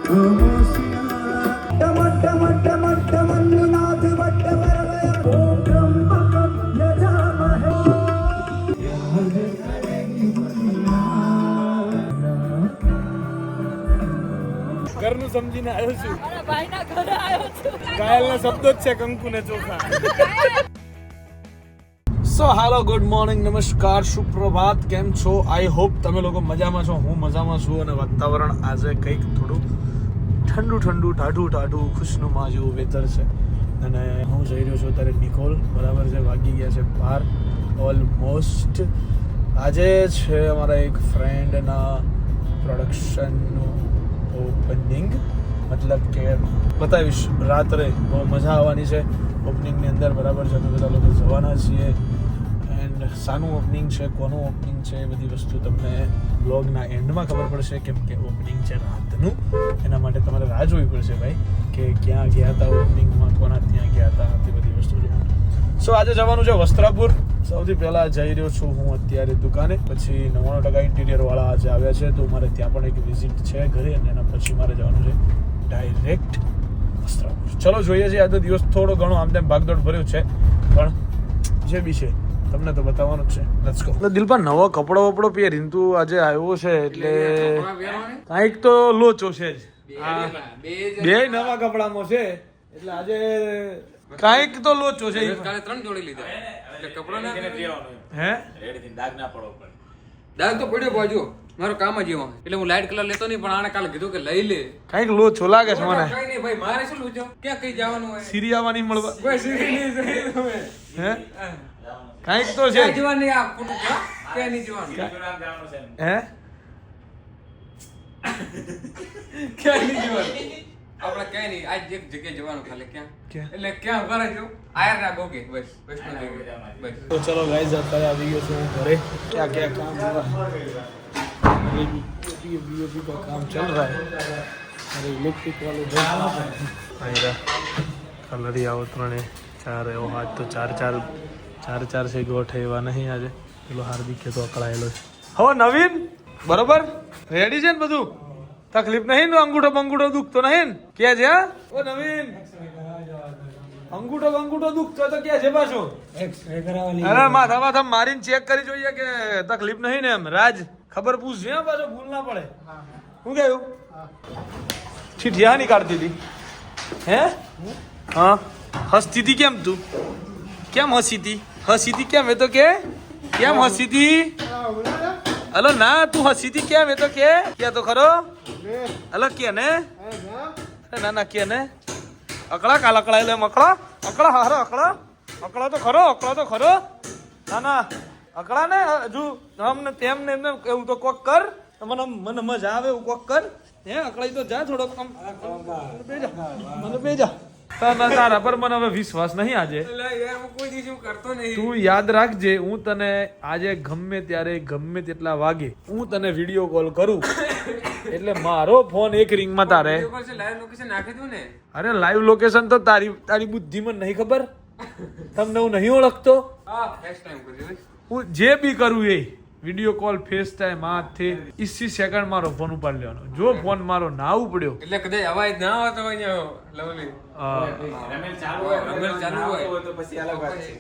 ઘરનું સમજીને આવ્યો છું. ભાઈના ઘરે આવ્યો છું. કાયલના શબ્દો જ છે કંકુ ને ચોખા. સો હાલો, ગુડ મોર્નિંગ, નમસ્કાર, સુપ્રભાત. કેમ છો? આઈ હોપ તમે લોકો મજામાં છો. હું મજામાં છું અને વાતાવરણ આજે કંઈક થોડું ઠંડુ ઠંડુ ટાઢું ખુશનુમા જેવું વેધર છે. અને હું જઈ રહ્યો છું ત્યારે નિકોલ, બરાબર છે, વાગી ગયા છે 12 ઓલમોસ્ટ. આજે છે અમારા એક ફ્રેન્ડના પ્રોડક્શનનું ઓપનિંગ, મતલબ કે બતાવીશ રાત્રે. બહુ મજા આવવાની છે ઓપનિંગની અંદર, બરાબર છે. અમે બધા લોકો જવાના છીએ. એન્ડ શાનું ઓપનિંગ છે, કોનું ઓપનિંગ છે, એ બધી વસ્તુ તમને બ્લોગના એન્ડમાં ખબર પડશે, કેમ કે ઓપનિંગ છે રાતનું. એના માટે તમારે રાહ જોવી પડશે ભાઈ, કે ક્યાં ગયા હતા ઓપનિંગમાં, કોના ત્યાં ગયા હતા, તે બધી વસ્તુ જોવાનું. સો આજે જવાનું છે વસ્ત્રાપુર. સૌથી પહેલાં જઈ રહ્યો છું હું અત્યારે દુકાને. પછી 99% ઇન્ટિરિયરવાળા આજે આવ્યા છે, તો મારે ત્યાં પણ એક વિઝિટ છે ઘરે, અને એના પછી મારે જવાનું છે ડાયરેક્ટ વસ્ત્રાપુર. ચલો જોઈએ છીએ. આજનો દિવસ થોડો ઘણો આમ તેમ ભાગદોડ ભર્યો છે, પણ જે બી છે તમને તો બતાવવાનું જ છે. Let's go. એટલે દિલપા નવો કપડો પહેરીને તું આજે આવ્યો છે, એટલે કાંઈક તો લોચો છે જ. બે નવા કપડામાં છે, એટલે આજે કાંઈક તો લોચો છે. કાલે 3 જોડી લીધા એટલે કપડા ના હે રેડી થી દાગ ના પડવો પડે. દાગ તો પડ્યો બાજુ, મારો કામ જ એવો, એટલે હું લાઈટ કલર લેતો નહીં, પણ આને કાલે કીધું કે લઈ લે. કાંઈક લોચો લાગે છે મને. કઈ નહીં ભાઈ, મારે શું લોચો, ક્યાં કઈ જવાનું હોય? સિરિયામાં નહીં મળવા. કોઈ સીરી નહીં જોઈ તમે. હે કાંઈક તો છે. ક્યાં જવાનું નહીં, આ ફોટો ક્યાં નહીં જવાનું. હે ક્યાં નહીં જવાનું આપણે, ક્યાં નહીં. આજ એક જગ્યાએ જવાનું ખાલી. ક્યાં? એટલે ક્યાં ઘરે જો આયર ના ગોગે, બસ બસ. તો ચલો ગાઈઝ, અત્યારે આવી ગયો છું હું ઘરે. ક્યાં ક્યાં કામ बीओपी का काम चल रहा है. अरे इलेक्ट्रिक वाले कलर ही आओ त्रे चार एवं आज तो चार से गोठ एवं नहीं आज. પેલો હાર્દિક તો અકળાયેલો છે. હવે નવીન બરોબર રેડી છે ને બધું? તકલીફ નહીં ને? અંગૂઠો દુખતો નહીં ને? ક્યાં છે? ઓ નવીન, અંગૂઠો દુખતો તો ક્યાં છે પાછો? અરે માથા મારીને ચેક કરી જોઈએ કે તકલીફ નહીં ને. એમ રાજ ખબર પૂછજે પાછો, ભૂલ ના પડે. શું કહ્યું? ચીઠિયા ની કાઢતી હતી હે? હા, હસતી હતી કેમ તું? કેમ હસી હતી કેમ? એ તો કે કેમ હસી હતી? હલો ના, તું હસી હતી કેમ? એ તો કે તો ખરો. હલો કે ને? ના કે ને? અકળા કાલ અકળાયેલો એમ. અકળા હારો અકળા તો ખરો. ના અકળા ને હજુ અમને તેમને એવું તો કોક કર. મને મજા આવે એવું કોક કર. હે અકળાઈ તો જા થોડોક. મને બેજા તારા પર મને હવે વિશ્વાસ નહીં આજે. તું યાદ રાખજે, હું તને આજે ગમે ત્યારે ગમે તેટલા વાગે હું તને વિડીયો કોલ કરું, એટલે મારો ફોન એક રિંગમાં તારે. અરે લાઈવ લોકેશન તો તારી બુદ્ધિ મને નહીં ખબર. તમને હું નહીં ઓળખતો. હું જે બી કરું એ વિડીયો કોલ, ફેસ ટાઈમ, હાથથી 20 સેકન્ડ મારો ફોન ઉપાડ લેવાનો. જો ફોન મારો ના ઉપડ્યો એટલે કદાચ અવાજ ના આવતો હોય લવલી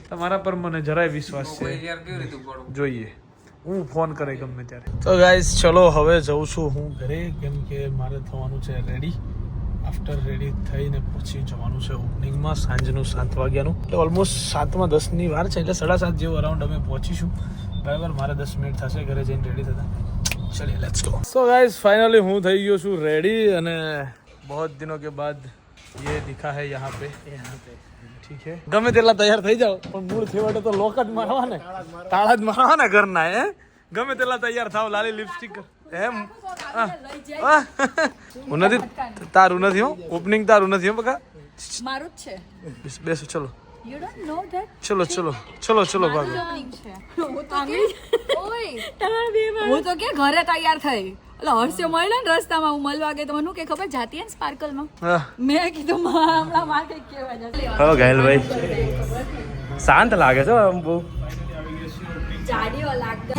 તમારા પર મને જરાય વિશ્વાસ છે. જોઈએ હું ફોન કરે ગમે ત્યારે. તો ગાઈઝ ચલો હવે જઉં છું હું ઘરે, કેમ કે મારે થવાનું છે રેડી. આફ્ટર રેડી થઈને પછી જવાનું છે ઓપનિંગમાં સાંજનું 7 વાગ્યાનું. એટલે ઓલમોસ્ટ 7:10 વાર છે, એટલે 7:30 જેવું અરાઉન્ડ અમે પહોંચીશું. બરાબર, મારે 10 મિનિટ થશે ઘરે જઈને રેડી થતા. ચલિए let's go. So guys finally હું થઈ ગયો છું રેડી, અને बहुत दिनों के बाद ये दिखा है यहाँ पे ठीक है. ગમે તેટલા તૈયાર થઈ જાવ પણ મૂળ છેવટે તો લોક જ મારવા ને, તાળા જ મારવા ને ઘરના. હે ગમે તેટલા તૈયાર થાવ, લાલી લિપસ્ટિક એમ. હું નથી, તારું નથી હો ઓપનિંગ, તારું નથી હો બકા, મારું જ છે. બેસો ચલો. You don't know that? ચલો ભાગો. હું તો કે ઘરે તૈયાર થઈ, એટલે હર્ષે મળ્યો ને રસ્તામાં, હું મળવા ગઈ તો મને કે ખબર જાતી ને સ્પાર્કલમાં. મેં કીધું હમણાં માર કઈ કેવા જશે. હો ગાયલભાઈ શાંત લાગે છે આમ બહુ જાડીઓ લાગતો.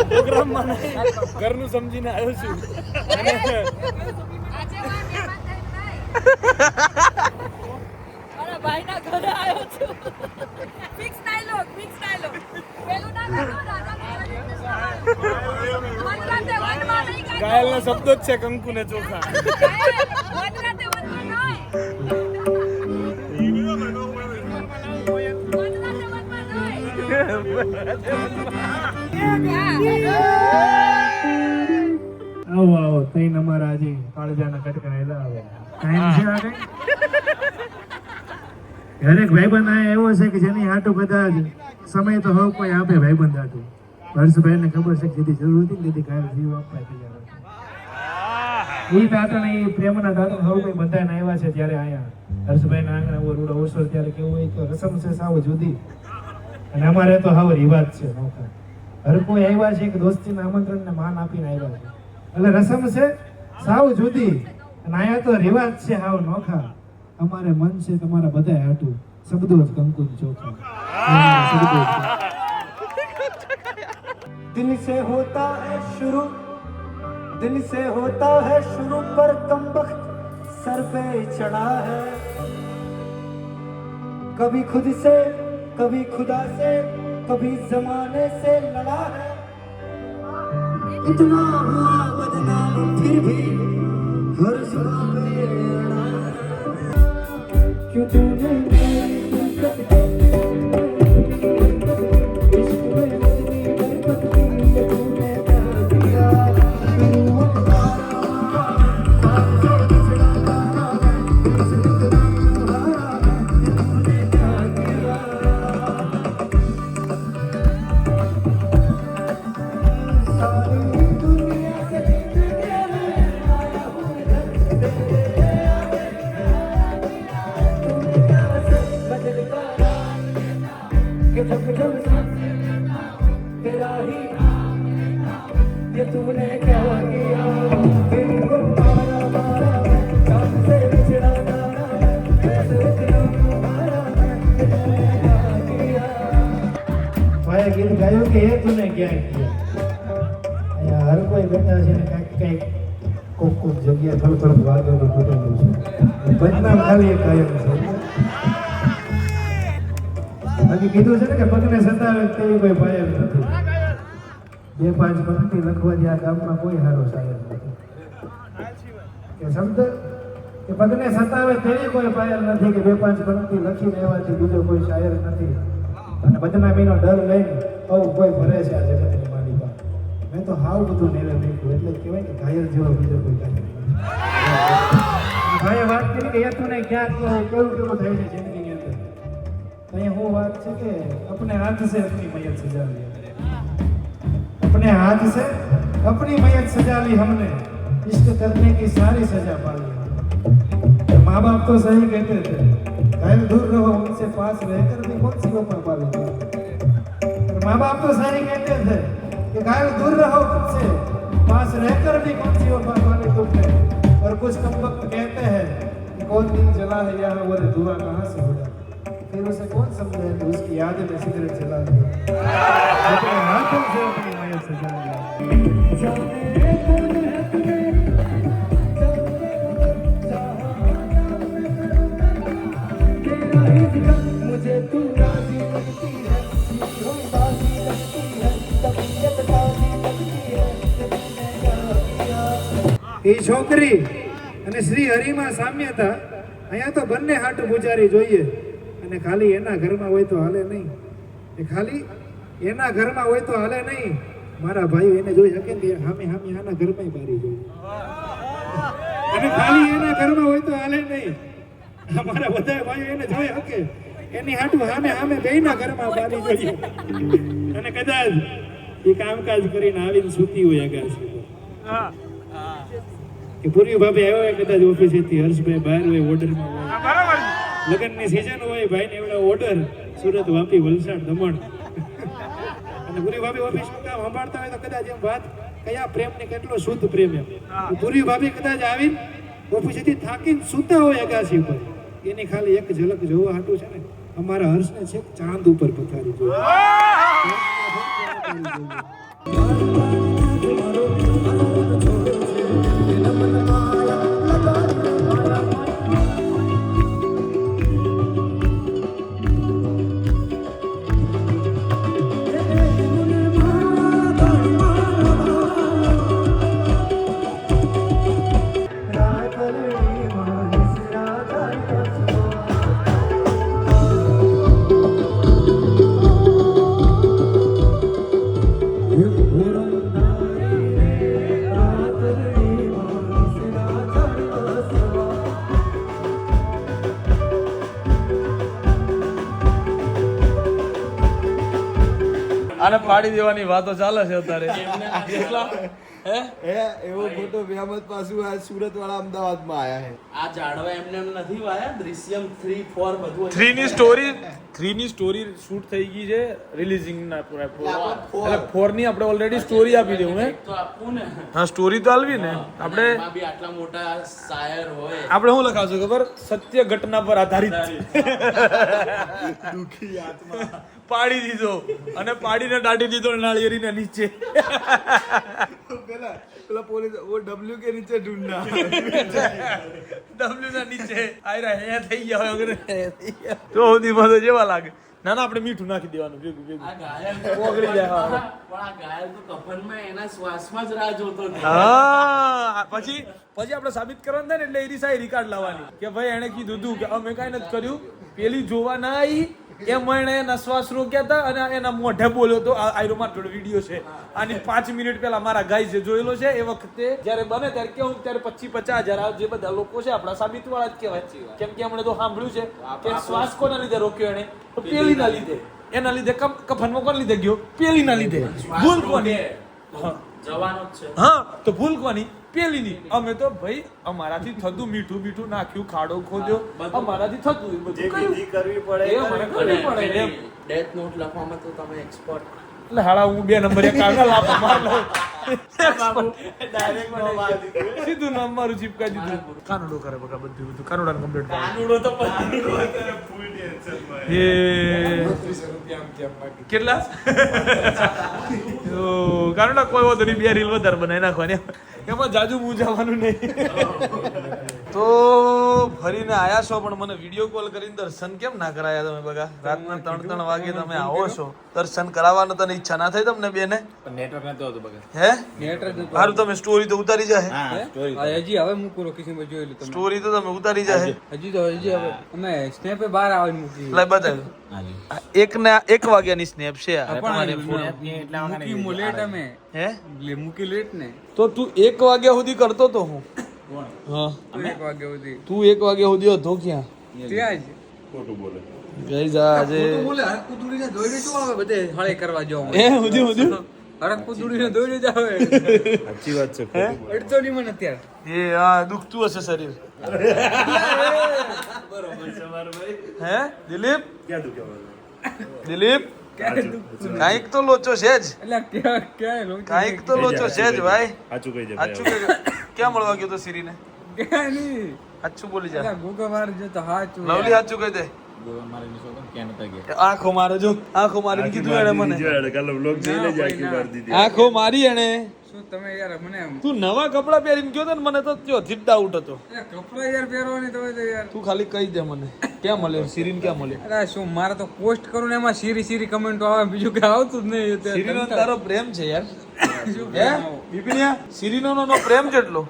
પ્રોગ્રામમાં નહીં, ઘરનું સમજીને આવ્યો છું. મારા ભાઈના ઘરે આવ્યો છું. Fix dialogue. પેલું ના કરો, ઘાયલના શબ્દો જ છે કંકુ ને ચોખા. આવો આવો તઈ અમારા આજે કાળજાના કટકાયેલા આવે ટાઈમ છે આ કઈ દરેક ભાઈબંધ આ એવો છે કે જેની હાટું કદાચ સમય તો હવે કોઈ આપે ભાઈબંધ હાટું. હર્ષભાઈને ખબર છે કે જેથી જરૂર હતી તેથી કાયમ જીવ આપવા તૈયાર હતા. એ દાતા ને એ પ્રેમના દાતા હવે કોઈ બધાને આવ્યા છે ત્યારે આયા હર્ષભાઈના આંગણા ઓરડો ઓસર ત્યારે કેવું હોય તો રસમ છે સાવ જુદી અને અમારે તો હાવ રિવાજ છે નોખા. હર કોઈ આવ્યા છે કે દોસ્તીના આમંત્રણને માન આપીને આવ્યા છે. એટલે રસમ છે સાવ જુદી અને અહીંયા તો રિવાજ છે હાવ નોખા. અમારે મન છે તમારા બધા હાટું, શબ્દો જ કંકુ ચોખા. શબ્દો જ. दिल से होता है शुरू, दिल से होता है शुरू पर कमबख्त सर पे चढ़ा है. कभी खुद से कभी खुदा से कभी जमाने से लड़ा है. इतना हुआ बदनाम फिर भी हर जगह पे अड़ा है. क्यों तूने मेरी दिक्कत इश्क में मेरी बरकत की तूने क्या किया. तेरा ही ये तूने क्या किया. दिल को मारा मारा जान से बिछड़ा मारा कैसे इतना मारा ये तूने क्या किया. ભાઈએ ગીત ગાયું કે એ તુને ક્યાં કિયા. અહીંયા હર કોઈ બેઠા છે ને કાંઈક કોક જગ્યાએ થોડું થોડું વાગેલું તૂટેલું છે. બદનામ ખાલી એક કાયમ છે. બાકી કીધું છે ને કે પગને સતાવે તેવી કોઈ ભાઈ નથી. 2-5 પંક્તિ લખવાથી આ ગામમાં કોઈ સારો શાયર નથી. કે શબ્દ કે પગને સતાવે તેવી કોઈ પાયર નથી કે 2-5 પંક્તિ લખી લેવાથી બીજો કોઈ શાયર નથી. અને બદનામીનો ડર લઈને કોઈ ભરે છે આ જગતની માલિકા. મેં તો હાવ બધું નેવે મૂક્યું એટલે કહેવાય કે ઘાયલ જેવો બીજો કોઈ કાંઈ નથી. ભાઈએ વાત કરી કે યતુને ક્યાંક કેવું કેવું થાય છે જિંદગીની અંદર. અહીંયા હું વાત છે કે अपने हाथ से अपनी मैयत सजा ली. अपने हाथ से अपनी मैयत सजा ली हमने, इश्क करने की सारी सजा पा ली. माँ बाप तो सही कहते थे घायल दूर रहो उनसे पास रहकर भी कौन सी वफा पा ली. माँ बाप तो सही कहते थे कि घायल दूर रहो उनसे पास रहकर भी कौन सी वफा पा ली तुमने. और कुछ कम वक्त कहते हैं कि कौन दिल जला है या वो धुआं कहाँ से होगा. फिर उसे कौन समझे कि उसकी याद में सिगरेट जला दी. अपने हाथों से अपनी मैयत सजा ली. मुझे तू राजी लगती है, यूं बाजी लगती है, तबीयत ताजी लगती है, तूने क्या किया. એ છોકરી અને શ્રી હરિમાં સામ્યતા. અહીંયા તો બંને હાટું પૂજારી જોઈએ. અને ખાલી એના ઘરમાં હોય તો હાલે નહીં. એ ખાલી એના ઘરમાં હોય તો હાલે નહીં. મારા ભાઈઓ એને જોઈ શકે ને હામે હામે આના ઘરમાં બારી જોઈએ. અને ખાલી એના ઘરમાં હોય તો હાલે નહીં. અમારા બધા ભાઈઓ એને જોઈ શકે એની હાટું હામે હામે બેયના ઘરમાં બારી જોઈએ. અને કદાચ એ કામકાજ કરીને આવીને સૂતી હોય અગાસી પર. કે પૂર્વી ભાભી આવ્યો હોય કદાચ ઓફિસેથી, હર્ષભાઈ બહાર હોય ઓર્ડરમાં હોય, લગ્નની સિઝન હોય, ભાઈને એવડા ઓર્ડર સુરત, વાપી, વલસાડ, દમણ. અને પૂરી ભાભી ઓફિસનું કામ સંભાળતા હોય તો કદાચ એમ વાત કયા પ્રેમને કેટલો શુદ્ધ પ્રેમ એમ. પૂરી ભાભી કદાચ આવીને ઓફિસેથી થાકીને સૂતા હોય અગાસી પર, એની ખાલી એક ઝલક જોવા હાટું છે ને અમારા હર્ષને છે ચાંદ ઉપર પથારી જોઈએ. આને પાડી દેવાની વાતો ચાલે છે અત્યારે. હે એવો મોટો વ્યામત પાછું આ સુરત વાળા અમદાવાદમાં આયા હે. આ ઝાડવા એમને એમ નથી વાયા. દૃશ્યમ 3, 4 બધું 3 ની સ્ટોરી શૂટ થઈ ગઈ છે રિલીઝિંગ ના પૂરા એટલે 4 ની આપણે ઓલરેડી સ્ટોરી આપી દઉં હે તો આપવું ને. હા સ્ટોરી તો આલવી ને આપણે એમાં બી આટલા મોટા શાયર હોય. આપણે શું લખાવશું ખબર સત્ય ઘટના પર આધારિત દુખી આત્મા. પાડી દીધો અને પાડીને દાટી દીધો નાળિયેરીના નીચે પેલા પોલીસ ઓ ડબલ્યુ કે નીચે ઢૂંઢના. ડબલ્યુ ના નીચે આયરા હે થઈ ગયા હોય તો સુધીમાં તો જેવા લાગે. ના ના આપણે મીઠું નાખી દેવાનું ભેગું આ ઘાયલ ઓગળી જાય. પણ આ ઘાયલ તો કફનમાં એના શ્વાસમાં જ રાહ જોતો હતો. હા પછી આપણે સાબિત કરવાનું થાય ને એટલે એની સાઈ રિકાર્ડ લાવવાની કે ભાઈ એને કીધું હતું કે અમે કાંઈ નથી કર્યું, પેલી જોવા ના આવી એમ એને એના શ્વાસ રોક્યા હતા અને એના મોઢે બોલ્યો તો આયરો મારો જોડે વિડીયો છે આની 5 મિનિટ પહેલા મારા ગાય જે જોયેલો છે એ વખતે જ્યારે બને ત્યારે કેવું ત્યારે 25,000 જે બધા લોકો છે આપણા સાબિત વાળા જ કહેવાય. કેમ કે હમણે તો સાંભળ્યું છે કે શ્વાસ કોના લીધે રોક્યો એને તો પેલી ના લીધે. એના લીધે કફનમાં કોના લીધે ગયો? પેલી ના લીધે. ભૂલ કોની? જવાનો જ છે. હા તો ભૂલ કોની? પેલીની. અમે તો ભાઈ અમારાથી થતું મીઠું નાખ્યું, ખાડો ખોદ્યો, અમારાથી થતું એ બધું કર્યું. કરવી પડે. એ અમારે કરવી પડે એમ. ડેથ નોટ લખવામાં તો તમે એક્સપર્ટ. એટલે હાડા હું 2 નંબર કાગળ લાપા માર લઉં. સીધું નામ મારું ચીપકા દીધું. કાનુડો કરે બકા બધું કાનુડાને કમ્પ્લીટ કરે. કાનુડો તો એ કેટલા કાનુડા કોઈ વાંધો નહીં, 2 રીલ વધારે બનાવી નાખવાની એમાં જાજુ મૂંઝાવાનું નહીં. તો ફરીને આયા છો પણ મને વિડીયો કોલ કરીને દર્શન કેમ ના કરાયા તમે બગા? રાતના 3 વાગે તમે આવો છો, દર્શન કરાવવાનો તને ઈચ્છા ના થઈ તમને બેને? નેટવર્ક નતો હતું બગા. હે નેટવર્ક નતો. સારું તમે સ્ટોરી તો ઉતારી જાય. હજી હવે મૂકું લોકેશન પર જોયેલું તમે. સ્ટોરી તો તમે ઉતારી જાય. હજી હવે અમે સ્નેપ એ બહાર આવીને મૂકી. લાઈ બતાવ્યું 1 વાગ્યાની સ્નેપ છે આ તમારી ફોન. મૂકી લેટ અમે. હે મૂકી લેટ ને. તો તું 1 વાગ્યા સુધી કરતો તો હું? હા 1 વાગ્યા સુધી. તું 1 વાગ્યા સુધી હતો ક્યાં? ત્યાં જ. ગઈઝ આજે બોલે હરકુ દુડીને દોડી શું આવે બધે હળે કરવા જાવ. એ હુદી હરકુ દુડીને દોડી જ આવે. સાચી વાત છે. અડતો નહીં મને અત્યારે. એ હા દુખતું હશે શરીર. હે દિલીપ? ક્યાં દુખ્યા? દિલીપ કાંઈક તો લોચો છે જ. એટલે ક્યાં કાંઈક તો લોચો છે જ ભાઈ. સાચું કહી દે. સાચું કે ક્યાં મળવા ગયો તો સિરીને? ક્યાં નહીં. સાચું બોલી જા. એટલે ગોગા માર જો તો હાચું. લવલી સાચું કહી દે. આંખો મારે જો, આંખો મારીને કીધું એને મને. કાલે vlog જોઈ લેજે આખી વાર દીધી. આંખો મારી એને. શું તમે યાર મને તું નવા કપડા પહેરીને ગયો તો ને મને તો ત્યોથી જ ડાઉટ હતો. કપડા યાર પહેરવાની તમે તો યાર. તું ખાલી કહી દે મને ક્યાં મળ્યો સિરીન? ક્યાં મળ્યો? અરે શું મારે તો પોસ્ટ કરું ને એમાં સીરી કમેન્ટો આવે, બીજું કઈ આવતું જ નહીં. સિરીનો તારો પ્રેમ છે યાર. હે બિપિનિયા સિરીનો નો પ્રેમ કેટલો?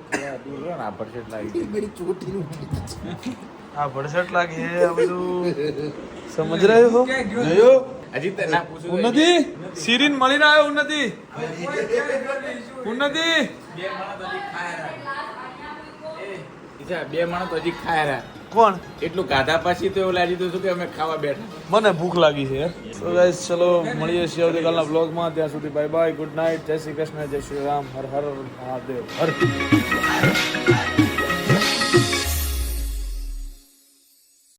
હા ભડસટ લાગે હે આ બધું. સમજ રહે હો? જોયો? હજી તો ના પૂછું. ઉન્નતિ સિરીન મળીને આવ્યો. ઉન્નતિ ઉન્નતિ 2 માણસ તો હજી ખાય રહ્યા. કોણ? એટલું ગાધા પછી તો એવું લાગી હતું કે અમે ખાવા બેઠા. મને ભૂખ લાગી છે યાર. તો ગાઈસ ચલો મળીએ છીએ આવતીકાલના બ્લોગમાં. ત્યાં સુધી બાય બાય, ગુડ નાઇટ, જય શ્રી કૃષ્ણ, જય શ્રી રામ, હર હર મહાદેવ, હર